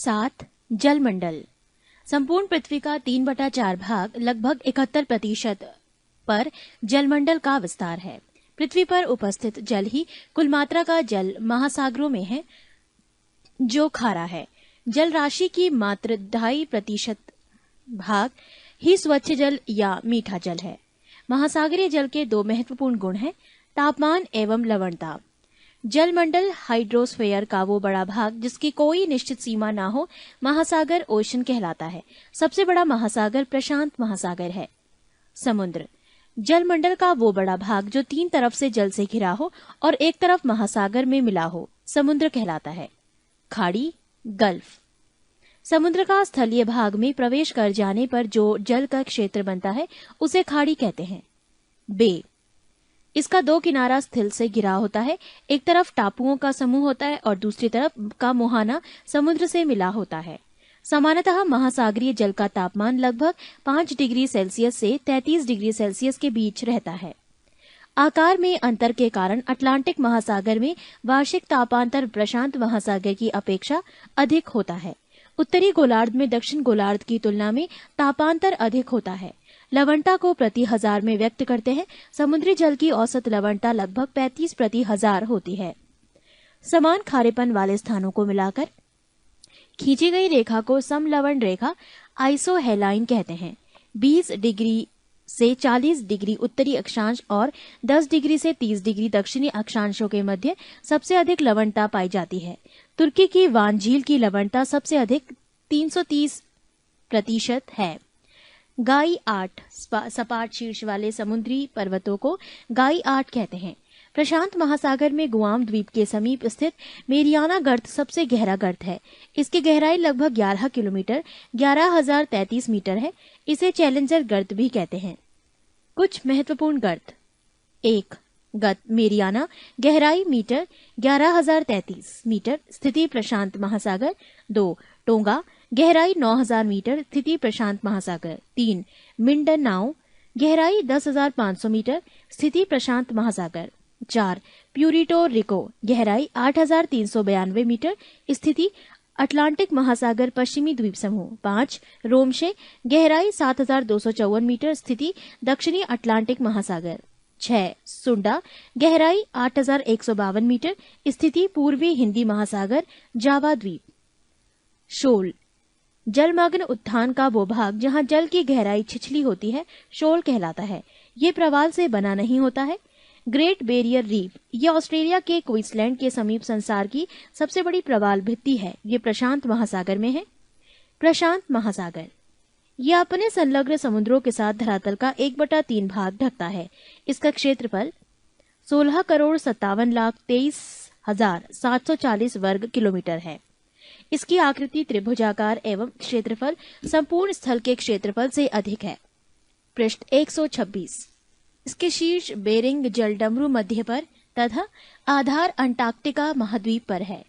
7. जलमंडल। संपूर्ण पृथ्वी का 3/4 भाग लगभग 71% पर जलमंडल का विस्तार है। पृथ्वी पर उपस्थित जल ही कुल मात्रा का जल महासागरों में है, जो खारा है। जल राशि की मात्र 2.5% भाग ही स्वच्छ जल या मीठा जल है। महासागरीय जल के 2 महत्वपूर्ण गुण हैं, तापमान एवं लवणता। जलमंडल हाइड्रोस्फीयर का वो बड़ा भाग जिसकी कोई निश्चित सीमा ना हो, महासागर ओशन कहलाता है। सबसे बड़ा महासागर प्रशांत महासागर है। समुद्र। जलमंडल का वो बड़ा भाग जो 3 तरफ से जल से घिरा हो और एक तरफ महासागर में मिला हो, समुद्र कहलाता है। खाड़ी, गल्फ। समुद्र का स्थलीय भाग में प्रवेश कर जाने पर जो जल का क्षेत्र बनता है, उसे खाड़ी कहते हैं। बे। इसका 2 किनारा स्थल से घिरा होता है। एक तरफ टापुओं का समूह होता है और दूसरी तरफ का मुहाना समुद्र से मिला होता है। सामान्यतः महासागरीय जल का तापमान लगभग 5 डिग्री सेल्सियस से 33 डिग्री सेल्सियस के बीच रहता है। आकार में अंतर के कारण अटलांटिक महासागर में वार्षिक तापांतर प्रशांत महासागर की अपेक्षा अधिक होता है। उत्तरी गोलार्ध में दक्षिण गोलार्ध की तुलना में तापांतर अधिक होता है। लवणता को प्रति 1000 में व्यक्त करते हैं। समुद्री जल की औसत लवणता लगभग 35 प्रति 1000 होती है। समान खारेपन वाले स्थानों को मिलाकर खींची गई रेखा को समलवण रेखा आइसोहेलाइन कहते हैं। 20 डिग्री से 40 डिग्री उत्तरी अक्षांश और 10 डिग्री से 30 डिग्री दक्षिणी अक्षांशों के मध्य सबसे अधिक लवणता पाई जाती है। तुर्की की वान झील की लवणता सबसे अधिक 330% है। गाई 8 सपाट शीर्ष वाले समुद्री पर्वतों को गाई 8 कहते हैं। प्रशांत महासागर में गुआम द्वीप के समीप स्थित मेरियाना गर्त सबसे गहरा गर्त है। इसकी गहराई लगभग 11 किलोमीटर 11,033 मीटर है। इसे चैलेंजर गर्त भी कहते हैं। कुछ महत्वपूर्ण गर्त। 1. मेरियाना, गहराई मीटर 11,033 मीटर, स्थिति प्रशांत महासागर। 2. टोंगा, गहराई 9,000 मीटर, स्थिति प्रशांत महासागर। 3. मिंडनाओ, गहराई 10,500 मीटर, स्थिति प्रशांत महासागर। 4. प्यूरिटो रिको, गहराई 8,392 मीटर, स्थिति अटलांटिक महासागर पश्चिमी द्वीप समूह। 5. रोमशे, गहराई 7,254 मीटर, स्थिति दक्षिणी अटलांटिक महासागर। 6. सुंडा, गहराई 8,152 मीटर, स्थिति पूर्वी हिंदी महासागर, जावा द्वीप। शोल, जलमग्न उत्थान का वो भाग जहां जल की गहराई छिछली होती है, शोल कहलाता है। ये प्रवाल से बना नहीं होता है। ग्रेट बैरियर रीफ, ये ऑस्ट्रेलिया के क्वींसलैंड के समीप संसार की सबसे बड़ी प्रवाल भित्ति है। ये प्रशांत महासागर में है। प्रशांत महासागर, यह अपने संलग्न समुद्रों के साथ धरातल का 1/3 भाग ढकता है। इसका क्षेत्रफल 16,23,23,740 वर्ग किलोमीटर है। इसकी आकृति त्रिभुजाकार एवं क्षेत्रफल संपूर्ण स्थल के क्षेत्रफल से अधिक है। पृष्ठ 126। इसके शीर्ष बेरिंग जलडमरू मध्य पर तथा आधार अंटार्कटिका महाद्वीप पर है।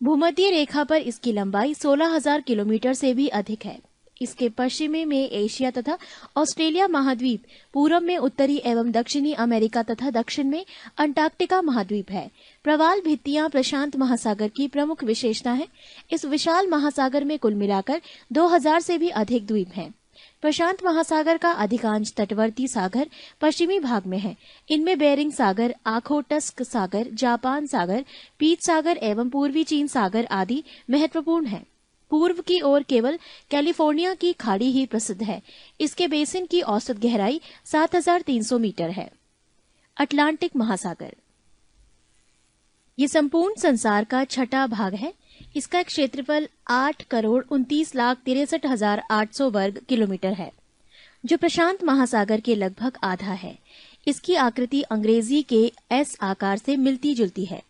भूमध्य रेखा पर इसकी लंबाई 16,000 किलोमीटर से भी अधिक है। इसके पश्चिमी में एशिया तथा ऑस्ट्रेलिया महाद्वीप, पूर्व में उत्तरी एवं दक्षिणी अमेरिका तथा दक्षिण में अंटार्कटिका महाद्वीप है। प्रवाल भित्तियां प्रशांत महासागर की प्रमुख विशेषता है। इस विशाल महासागर में कुल मिलाकर 2000 से भी अधिक द्वीप हैं। प्रशांत महासागर का अधिकांश तटवर्ती सागर पश्चिमी भाग में है। इनमें बेरिंग सागर, आखोटस्क सागर, जापान सागर, पीत सागर एवं पूर्वी चीन सागर आदि महत्वपूर्ण हैं। पूर्व की ओर केवल कैलिफोर्निया की खाड़ी ही प्रसिद्ध है। इसके बेसिन की औसत गहराई 7,300 मीटर है। अटलांटिक महासागर, ये संपूर्ण संसार का 6ठा भाग है। इसका क्षेत्रफल 8,29,63,800 वर्ग किलोमीटर है, जो प्रशांत महासागर के लगभग आधा है। इसकी आकृति अंग्रेजी के एस आकार से मिलती जुलती है।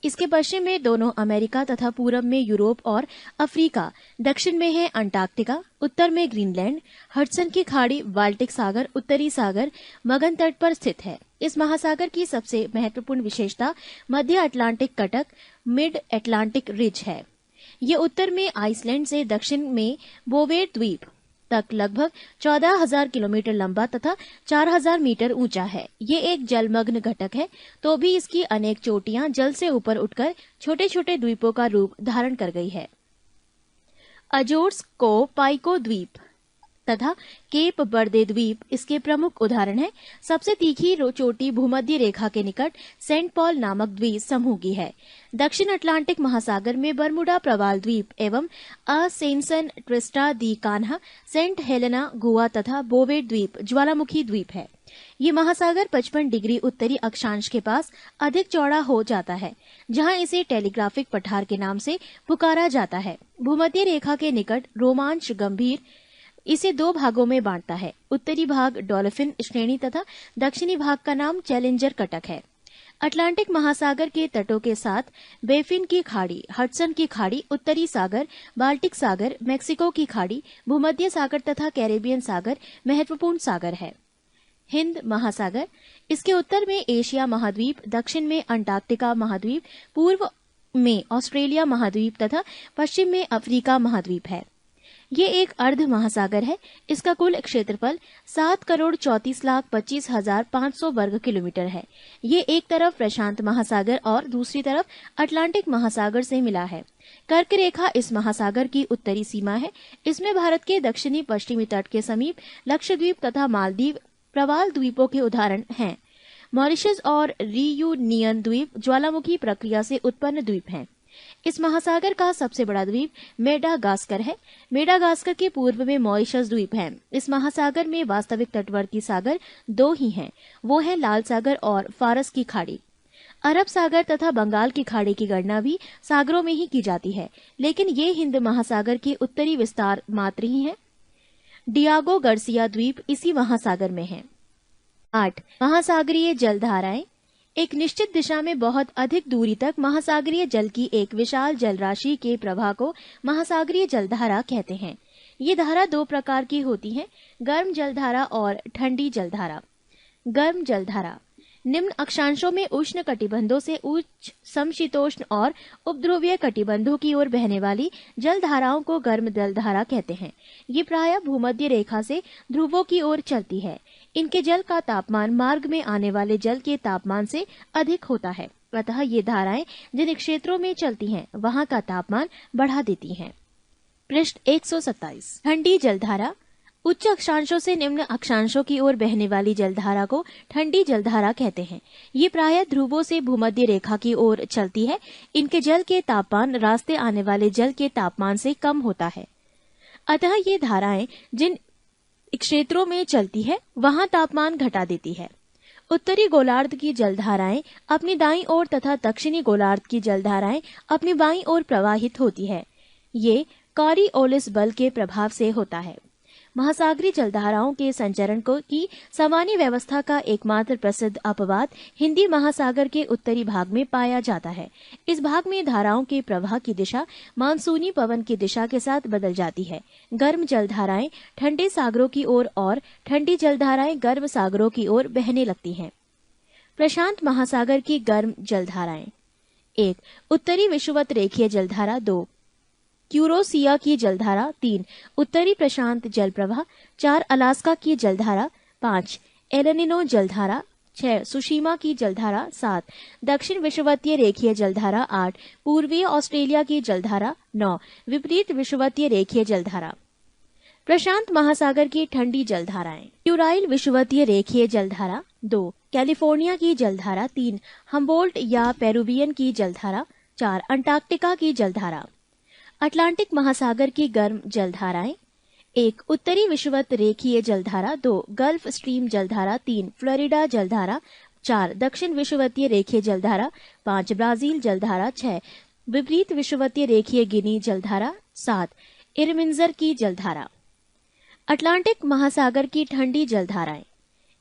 इसके पश्चिम में दोनों अमेरिका तथा पूरब में यूरोप और अफ्रीका, दक्षिण में है अंटार्कटिका, उत्तर में ग्रीनलैंड, हडसन की खाड़ी, बाल्टिक सागर, उत्तरी सागर मगन तट पर स्थित है। इस महासागर की सबसे महत्वपूर्ण विशेषता मध्य अटलांटिक कटक, मिड अटलांटिक रिज है। ये उत्तर में आइसलैंड से दक्षिण में बोवेर द्वीप तक लगभग 14,000 किलोमीटर लंबा तथा 4,000 मीटर ऊंचा है। ये एक जलमग्न घटक है, तो भी इसकी अनेक चोटियां जल से ऊपर उठकर छोटे छोटे द्वीपों का रूप धारण कर गई है। अजोर्स को पाइको द्वीप तथा केप बर्दे द्वीप इसके प्रमुख उदाहरण हैं। सबसे तीखी चोटी भूमध्य रेखा के निकट सेंट पॉल नामक द्वीप समूह की है। दक्षिण अटलांटिक महासागर में बरमुडा प्रवाल द्वीप एवं असेंसन ट्रिस्टा दी कान्हा, सेंट हेलेना, गोवा तथा बोवेट द्वीप ज्वालामुखी द्वीप है। ये महासागर 55 डिग्री उत्तरी अक्षांश के पास अधिक चौड़ा हो जाता है, जहां इसे टेलीग्राफिक पठार के नाम से पुकारा जाता है। भूमध्य रेखा के निकट रोमांच गंभीर इसे दो भागों में बांटता है। उत्तरी भाग डॉल्फिन श्रेणी तथा दक्षिणी भाग का नाम चैलेंजर कटक है। अटलांटिक महासागर के तटों के साथ बेफिन की खाड़ी, हडसन की खाड़ी, उत्तरी सागर, बाल्टिक सागर, मेक्सिको की खाड़ी, भूमध्य सागर तथा कैरेबियन सागर महत्वपूर्ण सागर है। हिंद महासागर इसके उत्तर में एशिया महाद्वीप, दक्षिण में अंटार्कटिका महाद्वीप, पूर्व में ऑस्ट्रेलिया महाद्वीप तथा पश्चिम में अफ्रीका महाद्वीप है। ये एक अर्ध महासागर है। इसका कुल क्षेत्रफल 7,34,25,500 वर्ग किलोमीटर है। ये एक तरफ प्रशांत महासागर और दूसरी तरफ अटलांटिक महासागर से मिला है। कर्क रेखा इस महासागर की उत्तरी सीमा है। इसमें भारत के दक्षिणी पश्चिमी तट के समीप लक्षद्वीप तथा मालदीव प्रवाल द्वीपों के उदाहरण हैं। मॉरिशस और रियूनियन द्वीप ज्वालामुखी प्रक्रिया से उत्पन्न द्वीप हैं। इस महासागर का सबसे बड़ा द्वीप मेडागास्कर है। मेडागास्कर के पूर्व में मॉरिशस द्वीप है। इस महासागर में वास्तविक तटवर्ती सागर दो ही हैं, वो है लाल सागर और फारस की खाड़ी। अरब सागर तथा बंगाल की खाड़ी की गणना भी सागरों में ही की जाती है, लेकिन ये हिंद महासागर के उत्तरी विस्तार मात्र ही है। डियागो गार्सिया द्वीप इसी महासागर में है। 8. महासागरीय जलधाराएं एक निश्चित दिशा में बहुत अधिक दूरी तक महासागरीय जल की एक विशाल जलराशि के प्रवाह को महासागरीय जलधारा कहते हैं। ये धारा दो प्रकार की होती है, गर्म जलधारा और ठंडी जलधारा। गर्म जलधारा निम्न अक्षांशों में उष्ण कटिबंधों से उच्च समशीतोष्ण और उपध्रुवीय कटिबंधों की ओर बहने वाली जलधाराओं को गर्म जलधारा कहते हैं। ये प्रायः भूमध्य रेखा से ध्रुवों की ओर चलती है। इनके जल का तापमान मार्ग में आने वाले जल के तापमान से अधिक होता है, अतः ये धाराएं जिन क्षेत्रों में चलती हैं वहां का तापमान बढ़ा देती हैं। पृष्ठ 127। ठंडी जलधारा उच्च अक्षांशों से निम्न अक्षांशों की ओर बहने वाली जलधारा को ठंडी जलधारा कहते हैं। ये प्रायः ध्रुवों से भूमध्य रेखा की ओर चलती है। इनके जल के तापमान रास्ते आने वाले जल के तापमान से कम होता है, अतः ये धाराएं जिन क्षेत्रों में चलती है वहां तापमान घटा देती है। उत्तरी गोलार्ध की जलधाराएं अपनी दाईं ओर तथा दक्षिणी गोलार्ध की जलधाराएं अपनी बाईं ओर प्रवाहित होती है। ये कॉरियोलिस बल के प्रभाव से होता है। महासागरीय जलधाराओं के संचरण की सामान्य व्यवस्था का एकमात्र प्रसिद्ध अपवाद हिंदी महासागर के उत्तरी भाग में पाया जाता है। इस भाग में धाराओं के प्रवाह की दिशा मानसूनी पवन की दिशा के साथ बदल जाती है। गर्म जलधाराएं ठंडे सागरों की ओर और ठंडी जलधाराएं गर्म सागरों की ओर बहने लगती हैं। प्रशांत महासागर की गर्म जलधाराएं 1. उत्तरी विषुवत रेखीय जलधारा 2. क्यूरोसिया की जलधारा 3. उत्तरी प्रशांत जल प्रवाह 4. अलास्का की जलधारा 5. एलनिनो जलधारा 6. सुशीमा की जलधारा 7. दक्षिण विषुवतीय रेखीय जलधारा 8. पूर्वीय ऑस्ट्रेलिया की जलधारा 9. विपरीत विषुवतीय रेखीय जलधारा। प्रशांत महासागर की ठंडी जलधाराएं यूराइल विषुवतीय रेखीय जलधारा 2. कैलिफोर्निया की जलधारा 3. हम्बोल्ट या पेरुवियन की जलधारा 4. अंटार्कटिका की जलधारा। अटलांटिक महासागर की गर्म जलधाराएं 1. उत्तरी विषुवत रेखीय जलधारा 2. गल्फ स्ट्रीम जलधारा 3. फ्लोरिडा जलधारा 4. दक्षिण विषुवतीय रेखीय जलधारा 5. ब्राजील जलधारा 6. विपरीत विषुवतीय रेखीय गिनी जलधारा 7. इरमिंजर की जलधारा। अटलांटिक महासागर की ठंडी जलधाराएं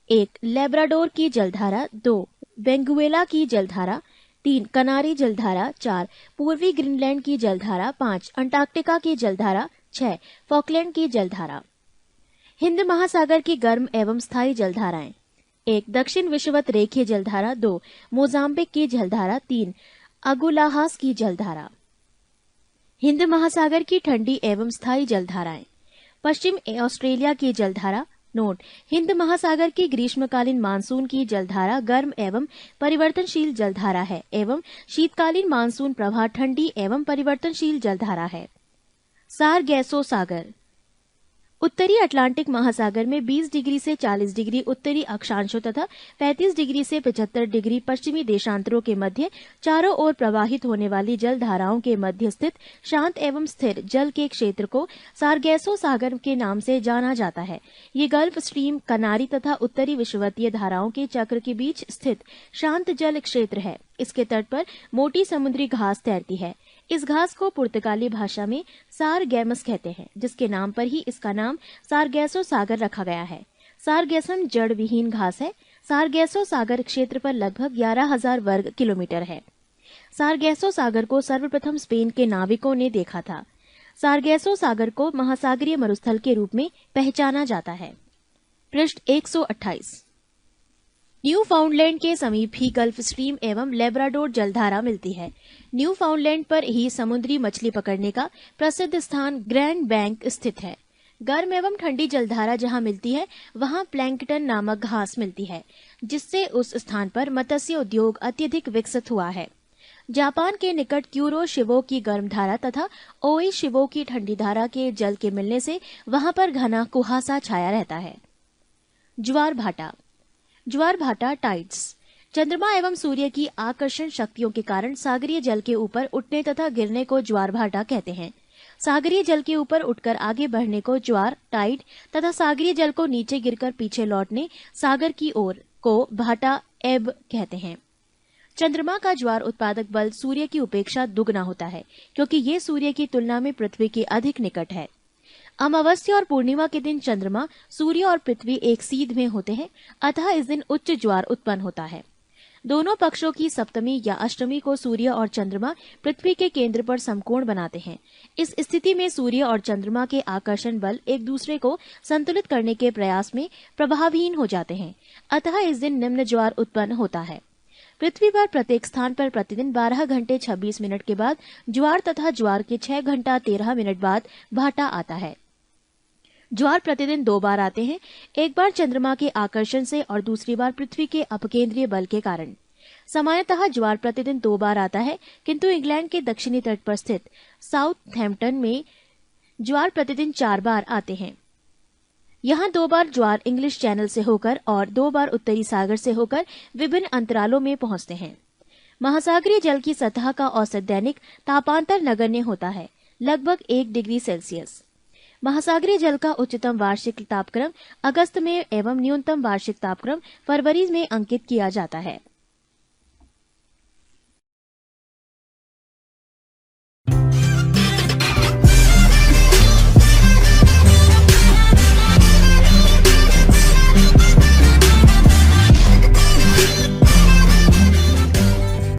1. लेब्राडोर की जलधारा 2. बेंगुएला की जलधारा 3. कनारी जलधारा 4. पूर्वी ग्रीनलैंड की जलधारा 5. अंटार्कटिका की जलधारा 6. फॉकलैंड की जलधारा। हिंद महासागर की गर्म एवं स्थायी जलधाराएं 1. दक्षिण विषुवत रेखीय जलधारा 2. मोजाम्बिक की जलधारा 3. अगुलाहास की जलधारा। हिंद महासागर की ठंडी एवं स्थायी जलधाराएं पश्चिम ऑस्ट्रेलिया की जलधारा। नोट: हिंद महासागर की ग्रीष्मकालीन मानसून की जलधारा गर्म एवं परिवर्तनशील जलधारा है एवं शीतकालीन मानसून प्रवाह ठंडी एवं परिवर्तनशील जलधारा है। सारगैसो सागर उत्तरी अटलांटिक महासागर में 20 डिग्री से 40 डिग्री उत्तरी अक्षांशों तथा 35 डिग्री से 75 डिग्री पश्चिमी देशांतरों के मध्य चारों ओर प्रवाहित होने वाली जल धाराओं के मध्य स्थित शांत एवं स्थिर जल के क्षेत्र को सारगैसो सागर के नाम से जाना जाता है। ये गल्फ स्ट्रीम, कनारी तथा उत्तरी विषुवतीय धाराओं के चक्र के बीच स्थित शांत जल क्षेत्र है। इसके तट पर मोटी समुद्री घास तैरती है। इस घास को पुर्तगाली भाषा में सारगैमस कहते हैं, जिसके नाम पर ही इसका नाम सारगैसो सागर रखा गया है। सारगैसम जड़ विहीन घास है। सारगैसो सागर क्षेत्र पर लगभग 11,000 वर्ग किलोमीटर है। सारगैसो सागर को सर्वप्रथम स्पेन के नाविकों ने देखा था। सारगैसो सागर को महासागरीय मरुस्थल के रूप में पहचाना जाता है। पृष्ठ 128। न्यूफाउंडलैंड के समीप ही गल्फ स्ट्रीम एवं लेब्राडोर जलधारा मिलती है। न्यूफाउंडलैंड पर ही समुद्री मछली पकड़ने का प्रसिद्ध स्थान ग्रैंड बैंक स्थित है। गर्म एवं ठंडी जलधारा जहां मिलती है वहां प्लैंकटन नामक घास मिलती है, जिससे उस स्थान पर मत्स्य उद्योग अत्यधिक विकसित हुआ है। जापान के निकट क्यूरो शिवो की गर्म धारा तथा ओई शिवो की ठंडी धारा के जल के मिलने से वहां पर घना कुहासा छाया रहता है। ज्वार भाटा ज्वार भाटा टाइड्स चंद्रमा एवं सूर्य की आकर्षण शक्तियों के कारण सागरीय जल के ऊपर उठने तथा गिरने को ज्वार भाटा कहते हैं। सागरीय जल के ऊपर उठकर आगे बढ़ने को ज्वार, टाइड तथा सागरीय जल को नीचे गिरकर पीछे लौटने सागर की ओर को भाटा, एब कहते हैं। चंद्रमा का ज्वार उत्पादक बल सूर्य की उपेक्षा दुगना होता है, क्योंकि ये सूर्य की तुलना में पृथ्वी के अधिक निकट है। अमावस्या और पूर्णिमा के दिन चंद्रमा, सूर्य और पृथ्वी एक सीध में होते हैं, अतः इस दिन उच्च ज्वार उत्पन्न होता है। दोनों पक्षों की सप्तमी या अष्टमी को सूर्य और चंद्रमा पृथ्वी के केंद्र पर समकोण बनाते हैं। इस स्थिति में सूर्य और चंद्रमा के आकर्षण बल एक दूसरे को संतुलित करने के प्रयास में प्रभावहीन हो जाते हैं, अतः इस दिन निम्न ज्वार उत्पन्न होता है। पृथ्वी पर प्रत्येक स्थान पर प्रतिदिन 12 घंटे 26 मिनट के बाद ज्वार तथा ज्वार के 6 घंटा 13 मिनट बाद भाटा आता है। ज्वार प्रतिदिन 2 बार आते हैं, एक बार चंद्रमा के आकर्षण से और दूसरी बार पृथ्वी के अपकेंद्रीय बल के कारण। सामान्यतः ज्वार प्रतिदिन 2 बार आता है, किंतु इंग्लैंड के दक्षिणी तट पर स्थित साउथहैम्पटन में ज्वार प्रतिदिन 4 बार आते हैं। यहाँ 2 बार ज्वार इंग्लिश चैनल से होकर और 2 बार उत्तरी सागर से होकर विभिन्न अंतरालों में पहुंचते हैं। महासागरीय जल की सतह का औसत दैनिक तापांतर नगण्य होता है, लगभग 1 डिग्री सेल्सियस। महासागरीय जल का उच्चतम वार्षिक तापक्रम अगस्त में एवं न्यूनतम वार्षिक तापक्रम फरवरी में अंकित किया जाता है।